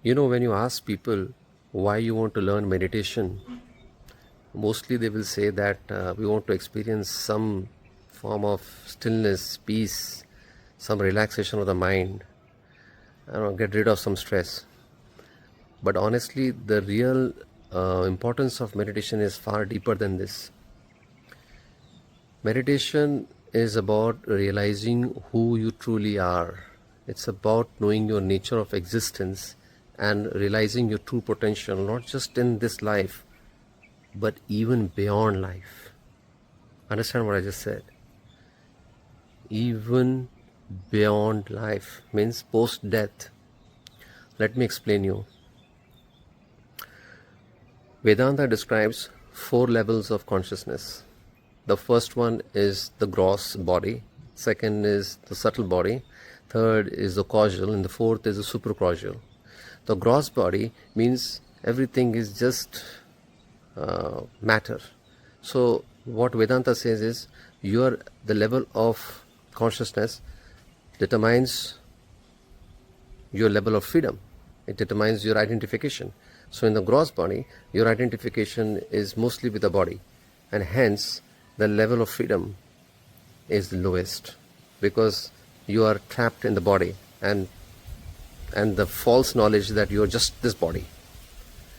When you ask people why you want to learn meditation, mostly they will say that we want to experience some form of stillness, peace, some relaxation of the mind, get rid of some stress. But honestly, the real importance of meditation is far deeper than this. Meditation is about realizing who you truly are. It's about knowing your nature of existence and realizing your true potential, not just in this life, but even beyond life. Understand what I just said? Even beyond life means post-death. Let me explain you. Vedanta describes 4 levels of consciousness. The first one is the gross body, second is the subtle body, third is the causal, and the fourth is the supracausal. The gross body means everything is just matter. So what Vedanta says is the level of consciousness determines your level of freedom. It determines your identification. So in the gross body, your identification is mostly with the body, and hence the level of freedom is the lowest, because you are trapped in the body and the false knowledge that you are just this body.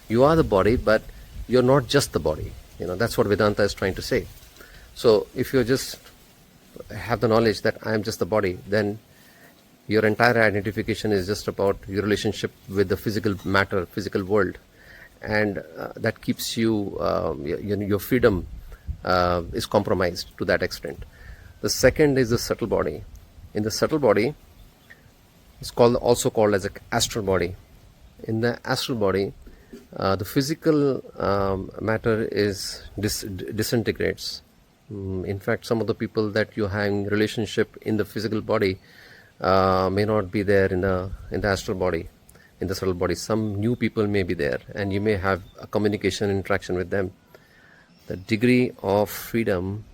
You are the body, but you're not just the body. That's what Vedanta is trying to say. So if you just have the knowledge that I am just the body, then your entire identification is just about your relationship with the physical matter, physical world, and that keeps you, your freedom is compromised to that extent. The second is the subtle body. In the subtle body, it's also called as an astral body. In the astral body, the physical matter is disintegrates. In fact, some of the people that you have in relationship in the physical body may not be there in the astral body, in the subtle body. Some new people may be there, and you may have a communication interaction with them. The degree of freedom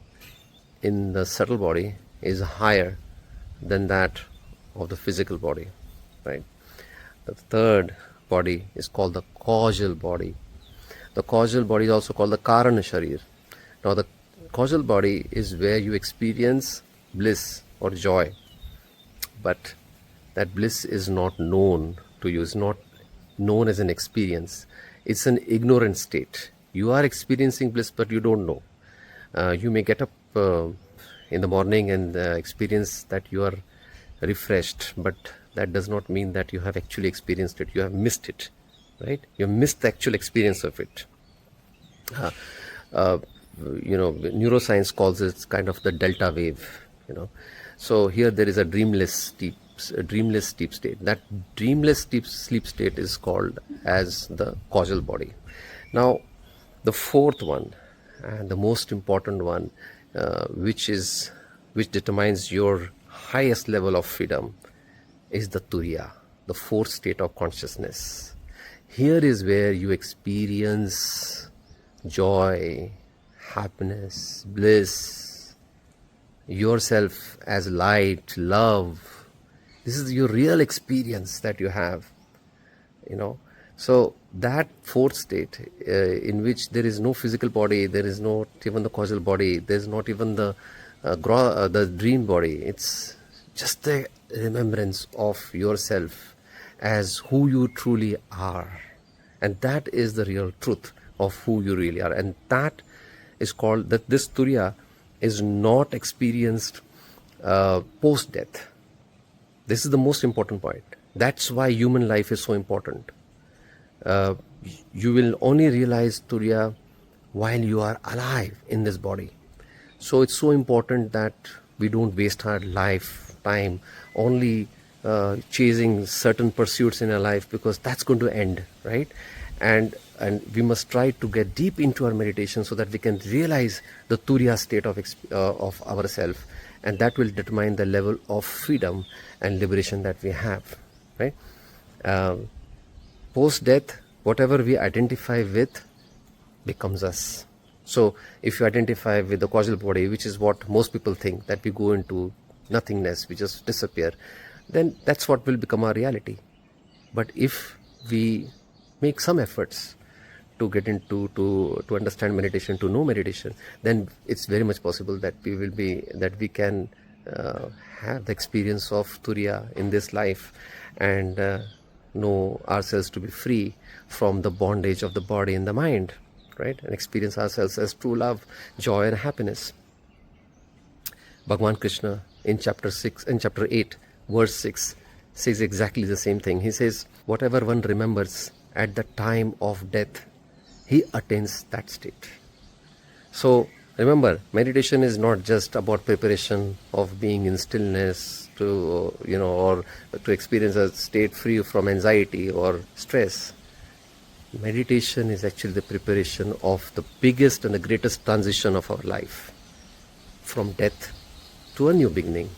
in the subtle body is higher than that of the physical body, right? The third body is called the causal body. The causal body is also called the Karana Sharir. Now the causal body is where you experience bliss or joy, but that bliss is not known to you, it's not known as an experience. It's an ignorant state. You are experiencing bliss, but you don't know. You may get up in the morning and experience that you are refreshed, but that does not mean that you have actually experienced it. You have missed it, right? You have missed the actual experience of it. Neuroscience calls it kind of the delta wave. So here there is a dreamless sleep state. That dreamless sleep state is called as the causal body. Now, the fourth one and the most important one, which determines your highest level of freedom, is the Turiya, the fourth state of consciousness. Here is where you experience joy, happiness, bliss, yourself as light, love. This is your real experience that you have, So that fourth state, in which there is no physical body, there is not even the causal body, there is not even the dream body. It's just the remembrance of yourself as who you truly are, and that is the real truth of who you really are. And that is called that this Turiya is not experienced post death. This is the most important point. That's why human life is so important. You will only realize Turiya while you are alive in this body. So it's so important that we don't waste our lifetime only chasing certain pursuits in our life, because that's going to end, right? And we must try to get deep into our meditation so that we can realize the Turiya state of ourselves, and that will determine the level of freedom and liberation that we have, right? Post-death, whatever we identify with becomes us. So if you identify with the causal body, which is what most people think, that we go into nothingness, we just disappear, then that's what will become our reality. But if we make some efforts to get into to understand meditation, to know meditation, then it's very much possible that we can have the experience of Turiya in this life, and know ourselves to be free from the bondage of the body and the mind, right? And experience ourselves as true love, joy and happiness. Bhagavan Krishna in chapter 8, verse 6 says exactly the same thing. He says, whatever one remembers at the time of death, he attains that state. So remember, meditation is not just about preparation of being in stillness to, or to experience a state free from anxiety or stress. Meditation is actually the preparation of the biggest and the greatest transition of our life, from death to a new beginning.